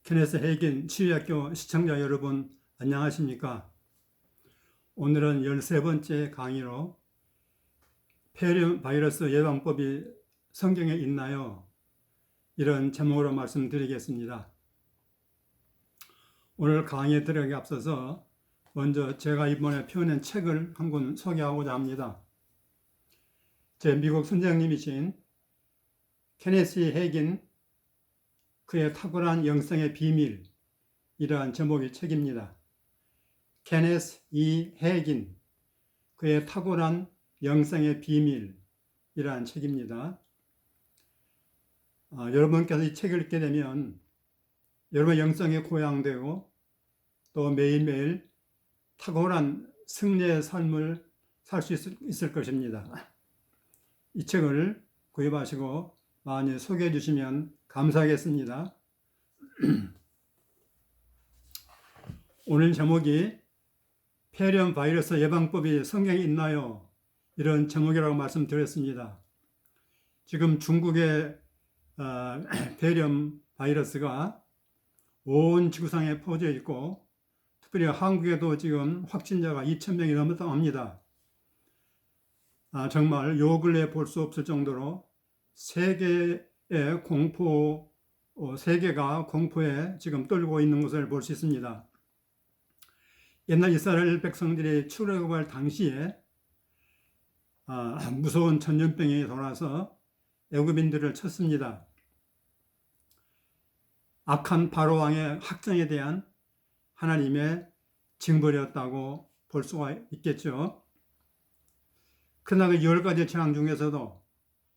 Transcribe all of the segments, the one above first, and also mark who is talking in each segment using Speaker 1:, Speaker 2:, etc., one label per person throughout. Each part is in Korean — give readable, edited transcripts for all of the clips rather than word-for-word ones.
Speaker 1: 케네스 헤이긴 치유학교 시청자 여러분 안녕하십니까? 오늘은 13번째 강의로 폐렴 바이러스 예방법이 성경에 있나요? 이런 제목으로 말씀드리겠습니다. 오늘 강의에 들어가기 앞서서 먼저 제가 이번에 펴낸 책을 한 권 소개하고자 합니다. 제 미국 선생님이신 케네스 헤이긴 그의 탁월한 영성의 비밀이라는 제목의 책입니다. 케네스 E. 헤이긴 그의 탁월한 영성의 비밀이라는 책입니다. 여러분께서 이 책을 읽게 되면 여러분의 영성에 고양되고 또 매일매일 탁월한 승리의 삶을 살 수 있을 것입니다. 이 책을 구입하시고 많이 소개해 주시면 감사하겠습니다. 오늘 제목이 폐렴 바이러스 예방법이 성경에 있나요? 이런 제목이라고 말씀드렸습니다. 지금 중국의 폐렴 바이러스가 온 지구상에 퍼져 있고 특별히 한국에도 지금 확진자가 2,000명이 넘었다고 합니다. 정말 요 근래에 볼 수 없을 정도로 세계가 공포에 지금 떨고 있는 것을 볼 수 있습니다. 옛날 이스라엘 백성들이 출애굽할 당시에 무서운 전염병이 돌아서 애굽인들을 쳤습니다. 악한 바로 왕의 학정에 대한 하나님의 징벌이었다고 볼 수가 있겠죠. 그러나 그 10가지 재앙 중에서도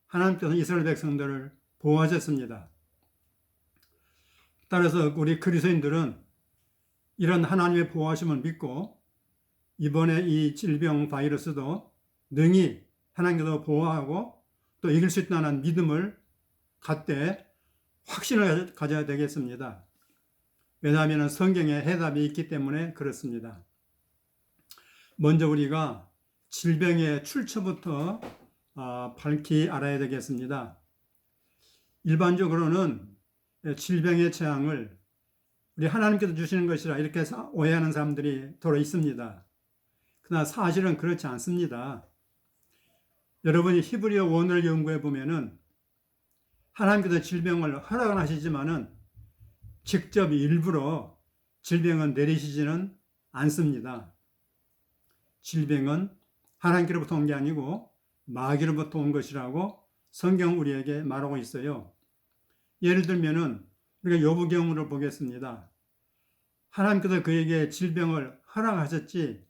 Speaker 1: 하나님께서 이스라엘 백성들을 보호하셨습니다. 따라서 우리 그리스도인들은 이런 하나님의 보호하심을 믿고 이번에 이 질병 바이러스도 능히 하나님께서 보호하고 또 이길 수 있다는 믿음을 갖되 확신을 가져야 되겠습니다. 왜냐하면 성경에 해답이 있기 때문에 그렇습니다. 먼저 우리가 질병의 출처부터 밝히 알아야 되겠습니다. 일반적으로는 질병의 재앙을 우리 하나님께서 주시는 것이라 이렇게 오해하는 사람들이 더러 있습니다. 그러나 사실은 그렇지 않습니다. 여러분이 히브리어 원어를 연구해 보면은 하나님께서 질병을 허락은 하시지만은 직접 일부러 질병은 내리시지는 않습니다. 질병은 하나님께로부터 온 게 아니고 마귀로부터 온 것이라고 성경 우리에게 말하고 있어요. 예를 들면은 우리가 욥기경으로 보겠습니다. 하나님께서 그에게 질병을 허락하셨지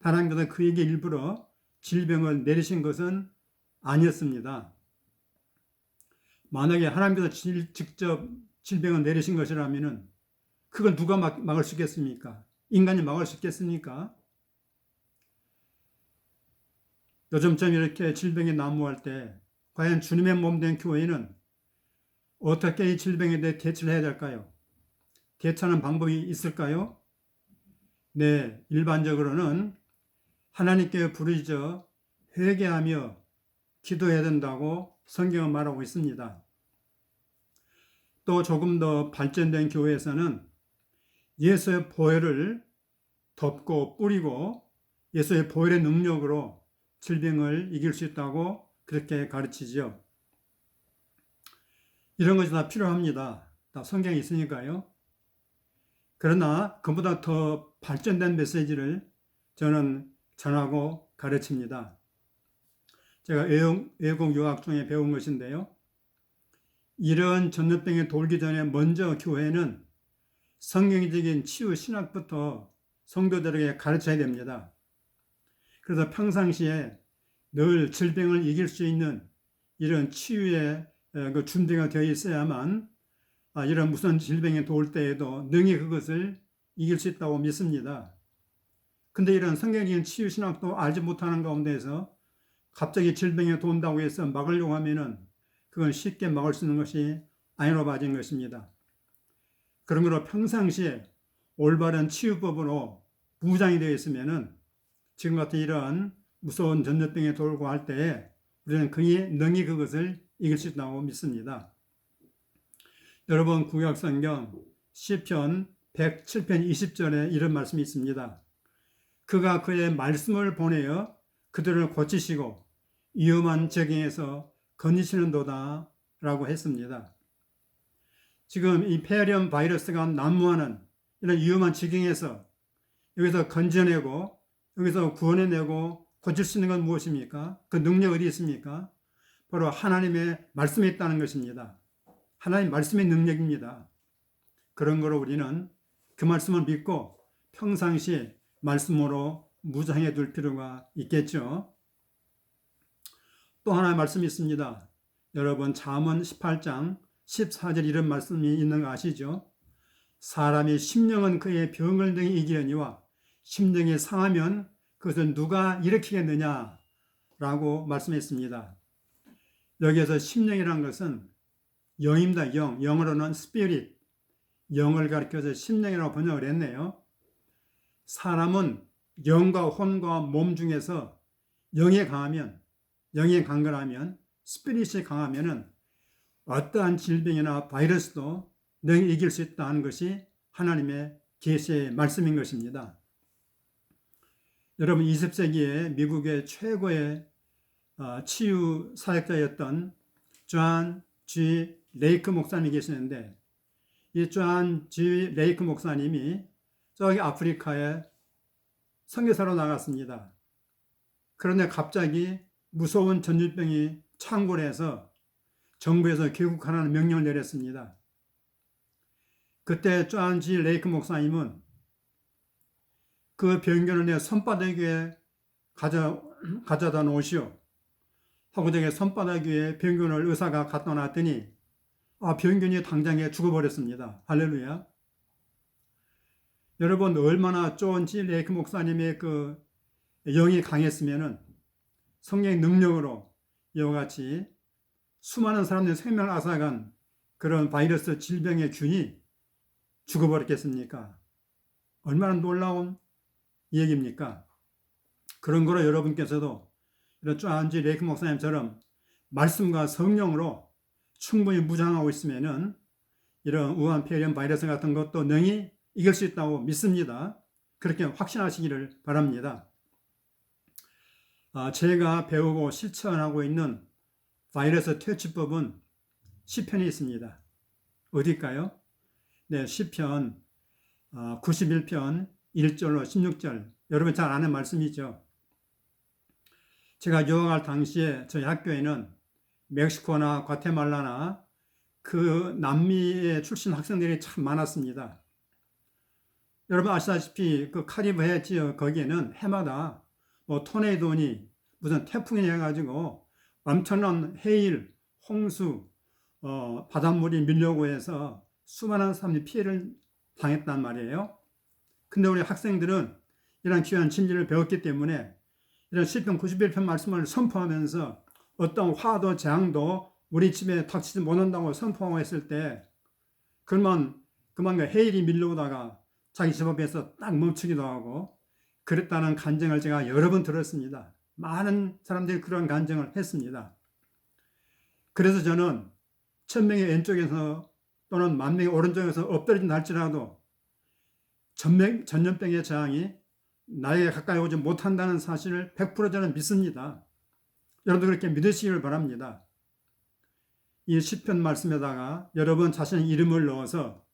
Speaker 1: 하나님께서 그에게 일부러 질병을 내리신 것은 아니었습니다. 만약에 하나님께서 직접 질병을 내리신 것이라면 그걸 누가 막을 수 있겠습니까? 인간이 막을 수 있겠습니까? 요즘처럼 이렇게 질병이 난무할 때 과연 주님의 몸 된 교회는 어떻게 이 질병에 대해 대처를 해야 될까요? 대처하는 방법이 있을까요? 네, 일반적으로는 하나님께 부르짖어 회개하며 기도해야 된다고 성경은 말하고 있습니다. 또 조금 더 발전된 교회에서는 예수의 보혈을 덮고 뿌리고 예수의 보혈의 능력으로 질병을 이길 수 있다고 그렇게 가르치죠. 이런 것이 다 필요합니다. 다 성경에 있으니까요. 그러나 그보다 더 발전된 메시지를 저는 전하고 가르칩니다. 제가 외국 유학 중에 배운 것인데요. 이런 전염병이 돌기 전에 먼저 교회는 성경적인 치유 신학부터 성도들에게 가르쳐야 됩니다. 그래서 평상시에 늘 질병을 이길 수 있는 이런 치유의 그 준비가 되어 있어야만 이런 무슨 질병이 돌 때에도 능히 그것을 이길 수 있다고 믿습니다. 근데 이런 성경적인 치유 신학도 알지 못하는 가운데에서 갑자기 질병이 돈다고 해서 막으려고 하면은 그건 쉽게 막을 수 있는 것이 아니로 봐진 것입니다. 그러므로 평상시에 올바른 치유법으로 무장이 되어 있으면은 지금 같은 이런 무서운 전염병이 돌고 할 때에 우리는 능히 그것을 이길 수 있다고 믿습니다. 여러분 구약성경 시편 107편 20절에 이런 말씀이 있습니다. 그가 그의 말씀을 보내어 그들을 고치시고 위험한 적응에서 건지시는도다 라고 했습니다. 지금 이 폐렴 바이러스가 난무하는 이런 위험한 지경에서 여기서 건져내고 여기서 구원해내고 고칠 수 있는 건 무엇입니까? 그 능력이 어디 있습니까? 바로 하나님의 말씀에 있다는 것입니다. 하나님 말씀의 능력입니다. 그런 거로 우리는 그 말씀을 믿고 평상시 말씀으로 무장해 둘 필요가 있겠죠. 또 하나의 말씀이 있습니다. 여러분 잠언 18장 14절 이런 말씀이 있는 거 아시죠? 사람의 심령은 그의 병을 등에 이기려니와 심령이 상하면 그것을 누가 일으키겠느냐 라고 말씀했습니다. 여기에서 심령이라는 것은 영입니다. 영어로는 spirit, 영을 가리켜서 심령이라고 번역을 했네요. 사람은 영과 혼과 몸 중에서 영이 강건하면 스피릿이 강하면은 어떠한 질병이나 바이러스도 능히 이길 수 있다는 것이 하나님의 계시의 말씀인 것입니다. 여러분 20세기에 미국의 최고의 치유 사역자였던 존 G. 레이크 목사님이 계시는데 이 존 G. 레이크 목사님이 저기 아프리카에 선교사로 나갔습니다. 그런데 갑자기 무서운 전염병이 창궐 해서 정부에서 귀국하라는 명령을 내렸습니다. 그때 존 G. 레이크 목사님은 그 병균을 내 손바닥 위에 가져다 놓으시오 하고 저게 손바닥 위에 병균을 의사가 갖다 놨더니 병균이 당장에 죽어버렸습니다. 할렐루야. 여러분 얼마나 존 G. 레이크 목사님의 그 영이 강했으면은 성령의 능력으로 이와 같이 수많은 사람들의 생명을 앗아간 그런 바이러스 질병의 균이 죽어버렸겠습니까? 얼마나 놀라운 얘기입니까? 그런 거로 여러분께서도 이런 존 G. 레이크 목사님처럼 말씀과 성령으로 충분히 무장하고 있으면은 이런 우한 폐렴 바이러스 같은 것도 능히 이길 수 있다고 믿습니다. 그렇게 확신하시기를 바랍니다. 제가 배우고 실천하고 있는 바이러스 퇴치법은 시편에 있습니다. 어딜까요? 네, 시편 91편 1절로 16절. 여러분 잘 아는 말씀이죠. 제가 유학할 당시에 저희 학교에는 멕시코나 과테말라나 그 남미에 출신 학생들이 참 많았습니다. 여러분 아시다시피 그 카리브해 지역 거기에는 해마다 뭐 토네이도니 무슨 태풍이 해가지고 엄청난 해일, 홍수, 바닷물이 밀려오고 해서 수많은 사람들이 피해를 당했단 말이에요. 근데 우리 학생들은 이런 귀한 진리를 배웠기 때문에 이런 시편 91편 말씀을 선포하면서 어떤 화도 재앙도 우리 집에 닥치지 못한다고 선포하고 했을 때 그만 그 해일이 밀려오다가 자기 집 앞에서 딱 멈추기도 하고 그랬다는 간증을 제가 여러 번 들었습니다. 많은 사람들이 그런 간증을 했습니다. 그래서 저는 1000명의 왼쪽에서 또는 10,000명의 오른쪽에서 엎드려진다 할지라도 전염병의 재앙이 나에게 가까이 오지 못한다는 사실을 100% 저는 믿습니다. 여러분도 그렇게 믿으시기를 바랍니다. 이 시편 말씀에다가 여러분 자신의 이름을 넣어서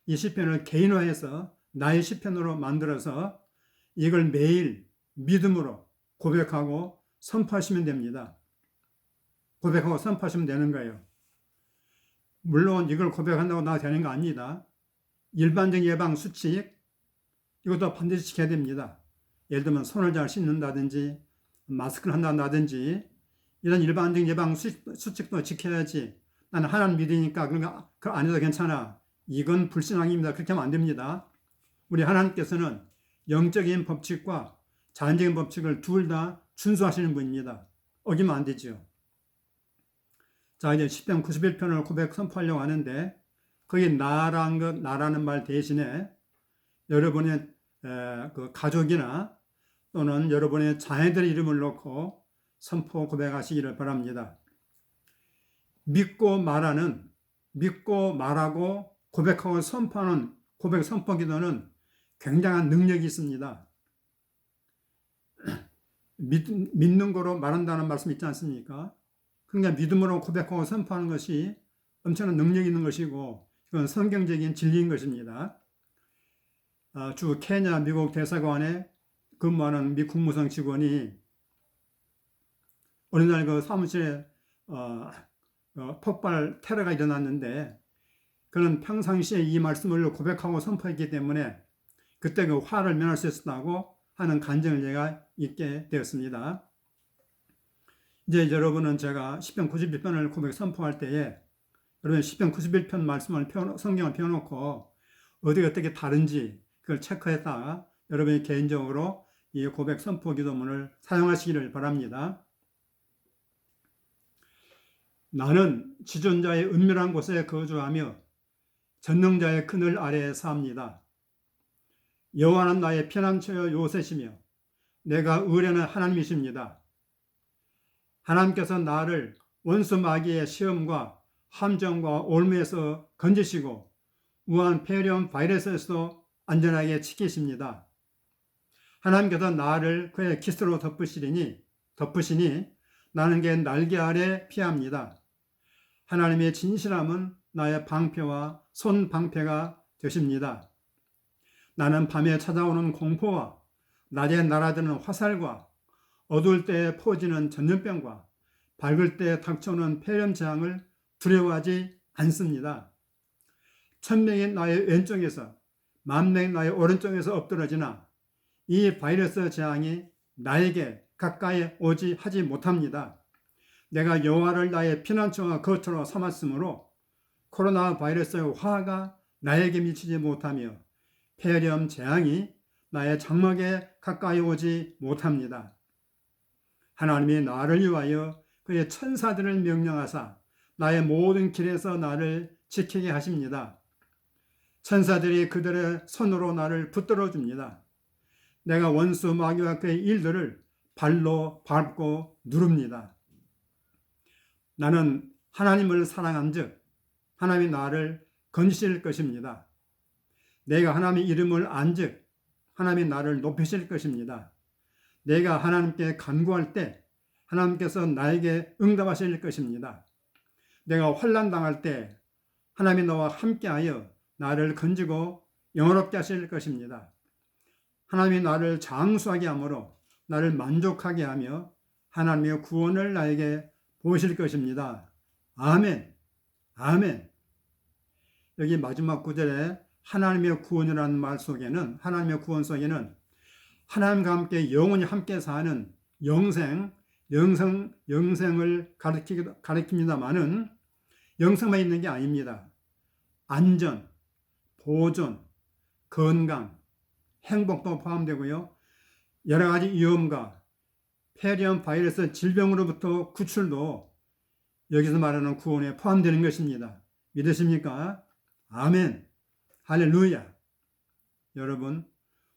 Speaker 1: 이 시편을 개인화해서 나의 시편으로 만들어서 이걸 매일 믿음으로 고백하고 선포하시면 됩니다. 고백하고 선포하시면 되는 거예요. 물론 이걸 고백한다고 나 되는 거 아닙니다. 일반적 예방 수칙 이것도 반드시 지켜야 됩니다. 예를 들면 손을 잘 씻는다든지 마스크를 한다든지 이런 일반적 예방 수칙도 지켜야지 나는 하나님 믿으니까 그러니까 그 안에서 괜찮아. 이건 불신앙입니다. 그렇게 하면 안 됩니다. 우리 하나님께서는 영적인 법칙과 자연적인 법칙을 둘 다 준수하시는 분입니다. 어기면 안 되죠. 자, 이제 시편 91편을 고백 선포하려고 하는데 거기 나라는 말 대신에 여러분의 그 가족이나 또는 여러분의 자녀들의 이름을 넣고 선포 고백하시기를 바랍니다. 믿고 말하고 고백하고 선포하는 고백 선포 기도는 굉장한 능력이 있습니다. 믿는 거로 말한다는 말씀 있지 않습니까? 그러니까 믿음으로 고백하고 선포하는 것이 엄청난 능력이 있는 것이고 이건 성경적인 진리인 것입니다. 주 케냐 미국 대사관에 근무하는 미 국무성 직원이 어느 날 그 사무실에 폭발 테러가 일어났는데 그는 평상시에 이 말씀을 고백하고 선포했기 때문에 그때 그 화를 면할 수 있었다고 하는 간증을 제가 있게 되었습니다. 이제 여러분은 제가 시편 91편을 고백 선포할 때에 여러분 시편 91편 말씀을 성경을 펴놓고 어떻게 다른지 그걸 체크했다가 여러분이 개인적으로 이 고백 선포 기도문을 사용하시기를 바랍니다. 나는 지존자의 은밀한 곳에 거주하며 전능자의 그늘 아래에 삽니다. 여호와는 나의 피난처여 요새시며 내가 의뢰하는 하나님이십니다. 하나님께서 나를 원수 마귀의 시험과 함정과 올무에서 건지시고 우한 폐렴 바이러스에서도 안전하게 지키십니다. 하나님께서 나를 그의 깃으로 덮으시니 나는 그의 날개 아래 피합니다. 하나님의 진실함은 나의 방패와 손 방패가 되십니다. 나는 밤에 찾아오는 공포와 낮에 날아드는 화살과 어두울 때에 퍼지는 전염병과 밝을 때에 닥쳐오는 폐렴 재앙을 두려워하지 않습니다. 1000명이 나의 왼쪽에서 10,000명이 나의 오른쪽에서 엎드러지나 이 바이러스 재앙이 나에게 가까이 오지 하지 못합니다. 내가 여호와를 나의 피난처와 거처로 삼았으므로 코로나 바이러스의 화가 나에게 미치지 못하며 폐렴 재앙이 나의 장막에 가까이 오지 못합니다. 하나님이 나를 위하여 그의 천사들을 명령하사 나의 모든 길에서 나를 지키게 하십니다. 천사들이 그들의 손으로 나를 붙들어 줍니다. 내가 원수 마귀와 그의 일들을 발로 밟고 누릅니다. 나는 하나님을 사랑한즉 하나님이 나를 건지실 것입니다. 내가 하나님의 이름을 안즉 하나님이 나를 높이실 것입니다. 내가 하나님께 간구할 때 하나님께서 나에게 응답하실 것입니다. 내가 환난 당할 때 하나님이 나와 함께하여 나를 건지고 영화롭게 하실 것입니다. 하나님이 나를 장수하게 하므로 나를 만족하게 하며 하나님의 구원을 나에게 보실 것입니다. 아멘. 아멘. 여기 마지막 구절에 하나님의 구원이라는 말 속에는 하나님의 구원 속에는 하나님과 함께 영원히 함께 사는 영생을 가리킵니다마는 영생만 있는 게 아닙니다. 안전, 보존, 건강, 행복도 포함되고요. 여러 가지 위험과 폐렴 바이러스 질병으로부터 구출도 여기서 말하는 구원에 포함되는 것입니다. 믿으십니까? 아멘. 할렐루야. 여러분,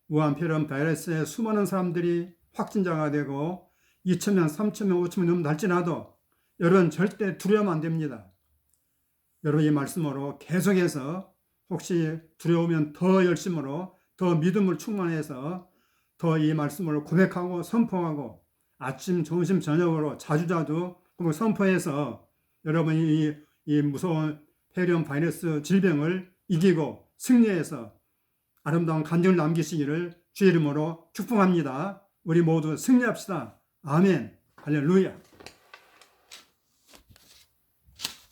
Speaker 1: 우한 폐렴 바이러스에 수많은 사람들이 확진자가 되고 2,000명, 3,000명, 5,000명 넘는다 할지라도 여러분 절대 두려우면 안 됩니다. 여러분 이 말씀으로 계속해서 혹시 두려우면 더 열심으로 더 믿음을 충만해서 더 이 말씀을 고백하고 선포하고 아침, 점심, 저녁으로 자주자주 선포해서 여러분이 이 무서운 폐렴 바이러스 질병을 이기고 승리해서 아름다운 간증을 남기시기를 주의 이름으로 축복합니다. 우리 모두 승리합시다. 아멘. 할렐루야.